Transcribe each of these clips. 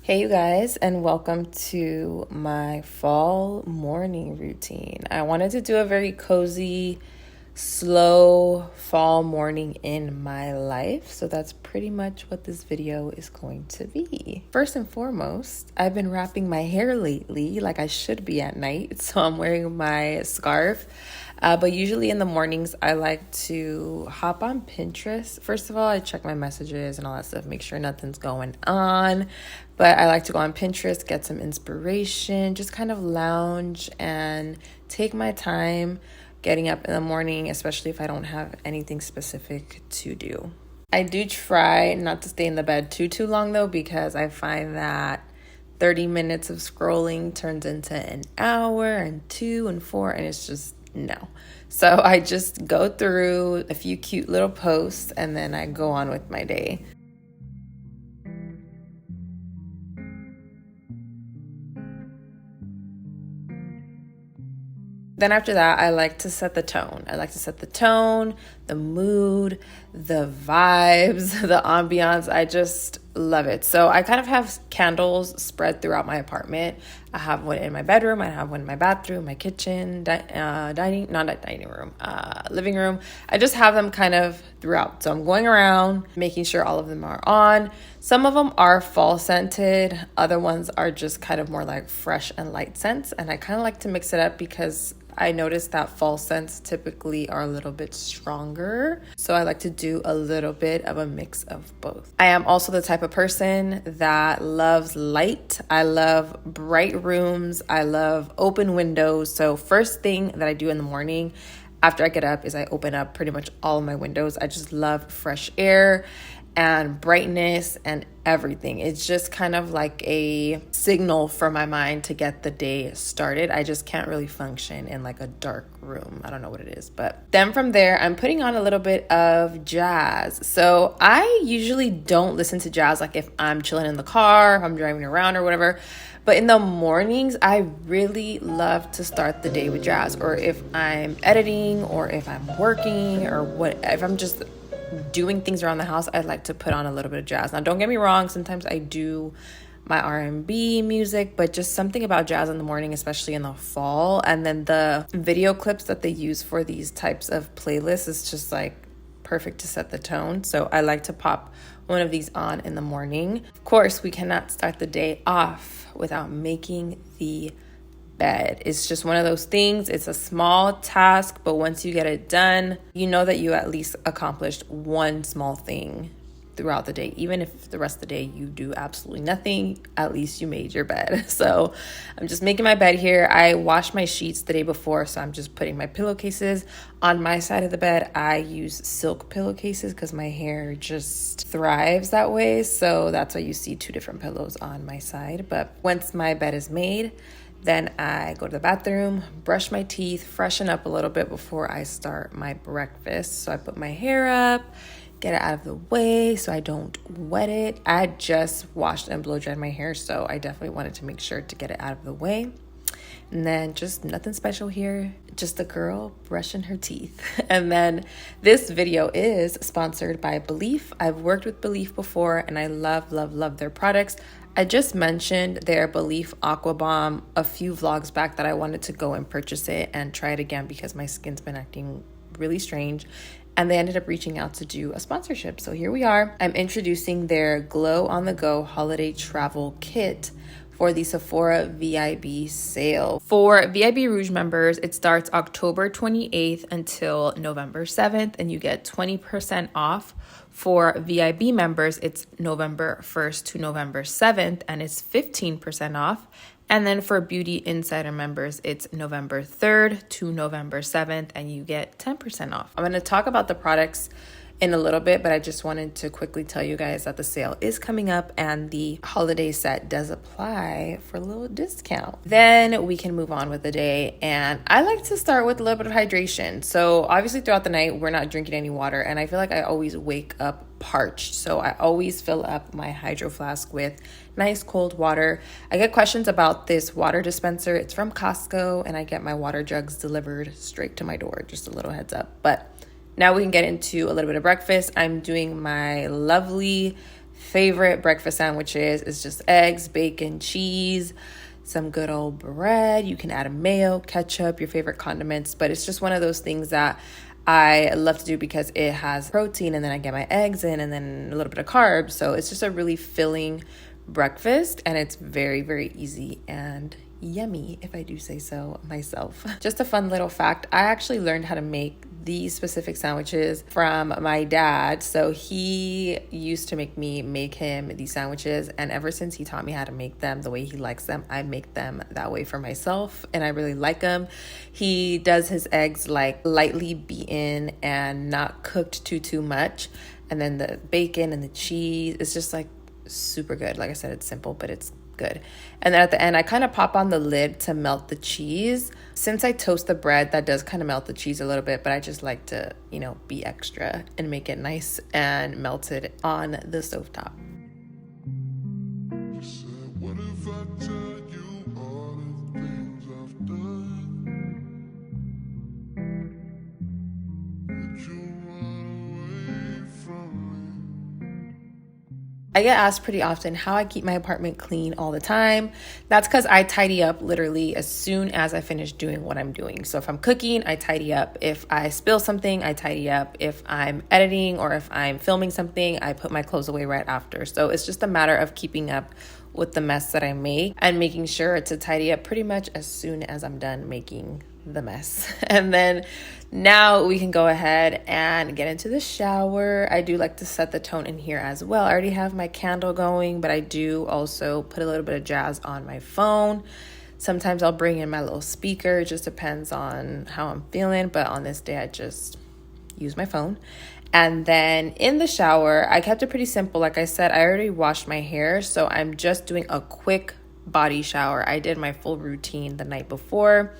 Hey, you guys, and welcome to my fall morning routine. I wanted to do a very cozy, slow fall morning in my life. So that's pretty much what this video is going to be. First and foremost, I've been wrapping my hair lately like I should be at night. So I'm wearing my scarf. But usually in the mornings, I like to hop on Pinterest. First of all, I check my messages and all that stuff, make sure nothing's going on. But I like to go on Pinterest, get some inspiration, just kind of lounge and take my time getting up in the morning, especially if I don't have anything specific to do. I do try not to stay in the bed too long though, because I find that 30 minutes of scrolling turns into an hour and 2 and 4, and it's just no. So I just go through a few cute little posts and then I go on with my day. Then after that, I like to set the tone. I like to set the tone, the mood, the vibes, the ambiance. I just love it. So I kind of have candles spread throughout my apartment. I have one in my bedroom. I have one in my bathroom, my kitchen, living room. I just have them kind of throughout. So I'm going around, making sure all of them are on. Some of them are fall scented. Other ones are just kind of more like fresh and light scents. And I kind of like to mix it up because I noticed that fall scents typically are a little bit stronger. So I like to do a little bit of a mix of both. I am also the type of person that loves light. I love bright rooms. I love open windows. So first thing that I do in the morning after I get up is I open up pretty much all of my windows. I just love fresh air and brightness and everything. It's just kind of like a signal for my mind to get the day started. I just can't really function in like a dark room. I don't know what it is. But then from there, I'm putting on a little bit of jazz. So I usually don't listen to jazz like if I'm chilling in the car, if I'm driving around or whatever. But in the mornings, I really love to start the day with jazz. Or if I'm editing or if I'm working or if I'm just doing things around the house, I like to put on a little bit of jazz. Now, don't get me wrong, sometimes I do my R&B music, but just something about jazz in the morning, especially in the fall. And then the video clips that they use for these types of playlists is just like perfect to set the tone. So I like to pop one of these on in the morning. Of course, we cannot start the day off without making the bed. It's just one of those things. It's a small task, but once you get it done, you know that you at least accomplished one small thing throughout the day. Even if the rest of the day you do absolutely nothing, at least you made your bed. So I'm just making my bed here. I washed my sheets the day before, so I'm just putting my pillowcases on my side of the bed. I use silk pillowcases because my hair just thrives that way. So that's why you see 2 different pillows on my side. But once my bed is made, then I go to the bathroom, brush my teeth, freshen up a little bit before I start my breakfast. So I put my hair up, get it out of the way so I don't wet it. I just washed and blow dried my hair, so I definitely wanted to make sure to get it out of the way. And then just nothing special here, just a girl brushing her teeth. And then this video is sponsored by Belief. I've worked with Belief before and I love their products. I just mentioned their Belief Aqua Bomb a few vlogs back that I wanted to go and purchase it and try it again because my skin's been acting really strange. And they ended up reaching out to do a sponsorship. So here we are. I'm introducing their Glow on the Go Holiday Travel Kit for the Sephora VIB sale. For VIB Rouge members, it starts October 28th until November 7th, and you get 20% off. For VIB members, it's November 1st to November 7th, and it's 15% off. And then for Beauty Insider members, it's November 3rd to November 7th, and you get 10% off. I'm going to talk about the products in a little bit, but I just wanted to quickly tell you guys that the sale is coming up and the holiday set does apply for a little discount. Then we can move on with the day, and I like to start with a little bit of hydration. So obviously throughout the night, we're not drinking any water, and I feel like I always wake up parched. So I always fill up my hydro flask with nice cold water. I get questions about this water dispenser. It's from Costco, and I get my water jugs delivered straight to my door. Just a little heads up. But now we can get into a little bit of breakfast. I'm doing my lovely favorite breakfast sandwiches is just eggs, bacon, cheese, some good old bread. You can add a mayo, ketchup, your favorite condiments, but it's just one of those things that I love to do because it has protein, and then I get my eggs in, and then a little bit of carbs. So it's just a really filling breakfast, and it's very, very easy and yummy, if I do say so myself. Just a fun little fact, I actually learned how to make these specific sandwiches from my dad. So he used to make him these sandwiches, and ever since he taught me how to make them the way he likes them, I make them that way for myself, and I really like them. He does his eggs like lightly beaten and not cooked too much, and then the bacon and the cheese, it's just like super good. Like I said, it's simple, but it's good. And then at the end, I kind of pop on the lid to melt the cheese. Since I toast the bread, that does kind of melt the cheese a little bit, but I just like to, be extra and make it nice and melted on the stovetop. What if I tell you all the things I've done? Would you run away from me? I get asked pretty often how I keep my apartment clean all the time. That's because I tidy up literally as soon as I finish doing what I'm doing. So if I'm cooking, I tidy up. If I spill something, I tidy up. If I'm editing or if I'm filming something, I put my clothes away right after. So it's just a matter of keeping up with the mess that I make and making sure to tidy up pretty much as soon as I'm done making the mess. And then now we can go ahead and get into the shower. I do like to set the tone in here as well. I already have my candle going, but I do also put a little bit of jazz on my phone. Sometimes I'll bring in my little speaker. It just depends on how I'm feeling, but on this day I just use my phone. And then in the shower, I kept it pretty simple. Like I said, I already washed my hair, so I'm just doing a quick body shower. I did my full routine the night before,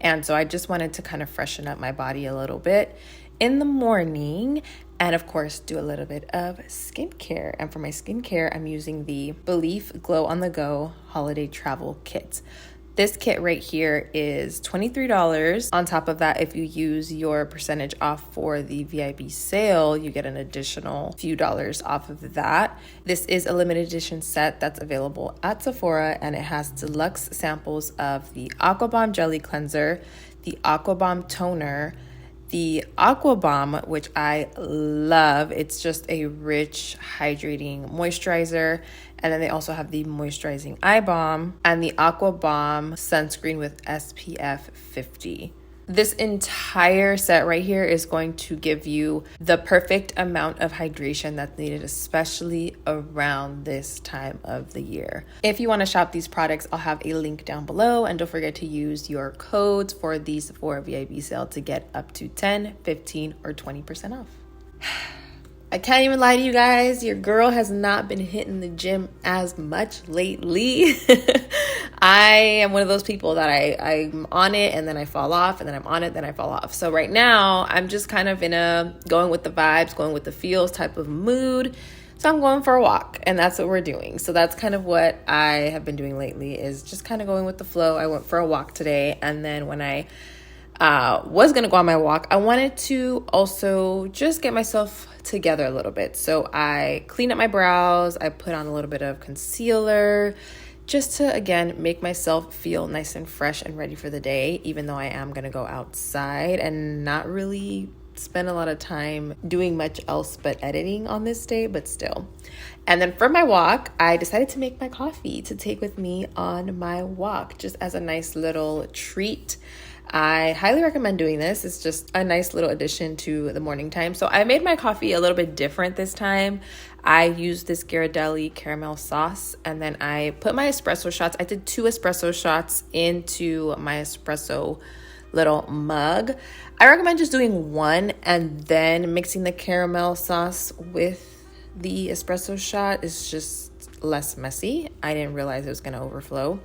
and so I just wanted to kind of freshen up my body a little bit in the morning, and of course do a little bit of skincare. And for my skincare, I'm using the Belief Glow on the Go Holiday Travel Kit. This kit right here is $23. On top of that, if you use your percentage off for the VIP sale, you get an additional few dollars off of that. This is a limited edition set that's available at Sephora, and it has deluxe samples of the Aqua Bomb Jelly Cleanser, the Aqua Bomb Toner, the Aqua Bomb, which I love. It's just a rich, hydrating moisturizer. And then they also have the moisturizing eye balm and the Aqua Bomb sunscreen with SPF 50. This entire set right here is going to give you the perfect amount of hydration that's needed, especially around this time of the year. If you want to shop these products, I'll have a link down below, and don't forget to use your codes for the Sephora VIP sale to get up to 10, 15, or 20% off. I can't even lie to you guys, your girl has not been hitting the gym as much lately. I am one of those people that I'm on it and then I fall off, and then I'm on it, then I fall off. So right now I'm just kind of in a going with the vibes, going with the feels type of mood. So I'm going for a walk, and that's what we're doing. So that's kind of what I have been doing lately, is just kind of going with the flow. I went for a walk today, and then when I was going to go on my walk, I wanted to also just get myself together a little bit. So I cleaned up my brows, I put on a little bit of concealer, just to, again, make myself feel nice and fresh and ready for the day, even though I am going to go outside and not really spend a lot of time doing much else but editing on this day, but still. And then for my walk, I decided to make my coffee to take with me on my walk, just as a nice little treat. I highly recommend doing this. It's just a nice little addition to the morning time. So I made my coffee a little bit different this time. I used this Ghirardelli caramel sauce, and then I put my espresso shots. I did 2 espresso shots into my espresso little mug. I recommend just doing 1 and then mixing the caramel sauce with the espresso shot. Is just less messy. I didn't realize it was going to overflow.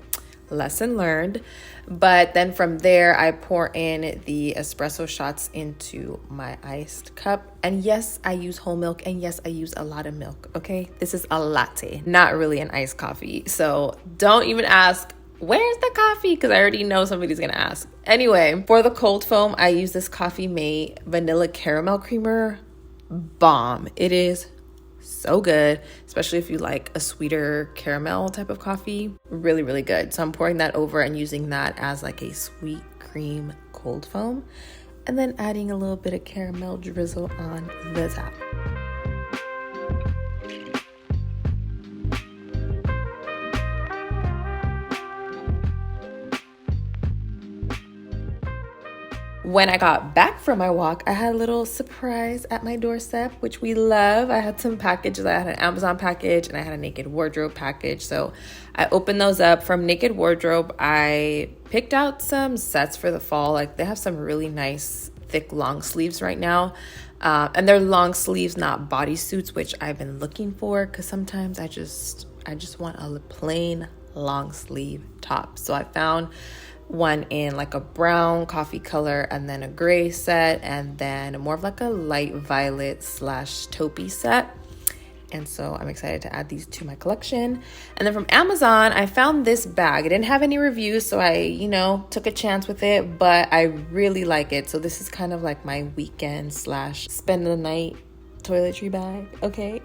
Lesson learned. But then from there, I pour in the espresso shots into my iced cup. And yes, I use whole milk, and yes, I use a lot of milk. Okay, this is a latte, not really an iced coffee. So don't even ask, where's the coffee? Because I already know somebody's gonna ask. Anyway, for the cold foam, I use this Coffee Mate vanilla caramel creamer. Bomb. It is so good, especially if you like a sweeter caramel type of coffee. Really, really good. So I'm pouring that over and using that as like a sweet cream cold foam, and then adding a little bit of caramel drizzle on the top. When I got back from my walk, I had a little surprise at my doorstep, which we love. I had some packages. I had an Amazon package and I had a Naked Wardrobe package. So I opened those up. From Naked Wardrobe, I picked out some sets for the fall. Like, they have some really nice thick long sleeves right now. And they're long sleeves, not bodysuits, which I've been looking for, because sometimes I just want a plain long sleeve top. So I found one in like a brown coffee color, and then a gray set, and then more of like a light violet / taupey set. And so I'm excited to add these to my collection. And then from Amazon, I found this bag. It didn't have any reviews, so I, took a chance with it, but I really like it. So this is kind of like my weekend / spend the night toiletry bag, okay?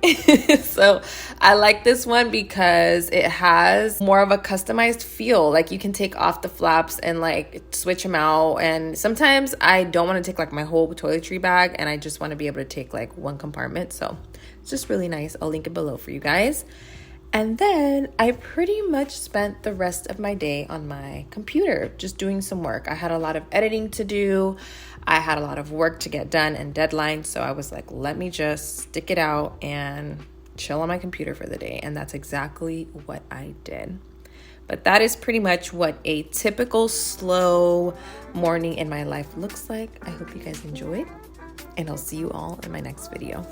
So I like this one because it has more of a customized feel. Like, you can take off the flaps and like switch them out. And sometimes I don't want to take like my whole toiletry bag, and I just want to be able to take like one compartment. So it's just really nice. I'll link it below for you guys. And then I pretty much spent the rest of my day on my computer, just doing some work. I had a lot of editing to do. I had a lot of work to get done and deadlines. So I was like, let me just stick it out and chill on my computer for the day. And that's exactly what I did. But that is pretty much what a typical slow morning in my life looks like. I hope you guys enjoyed, and I'll see you all in my next video.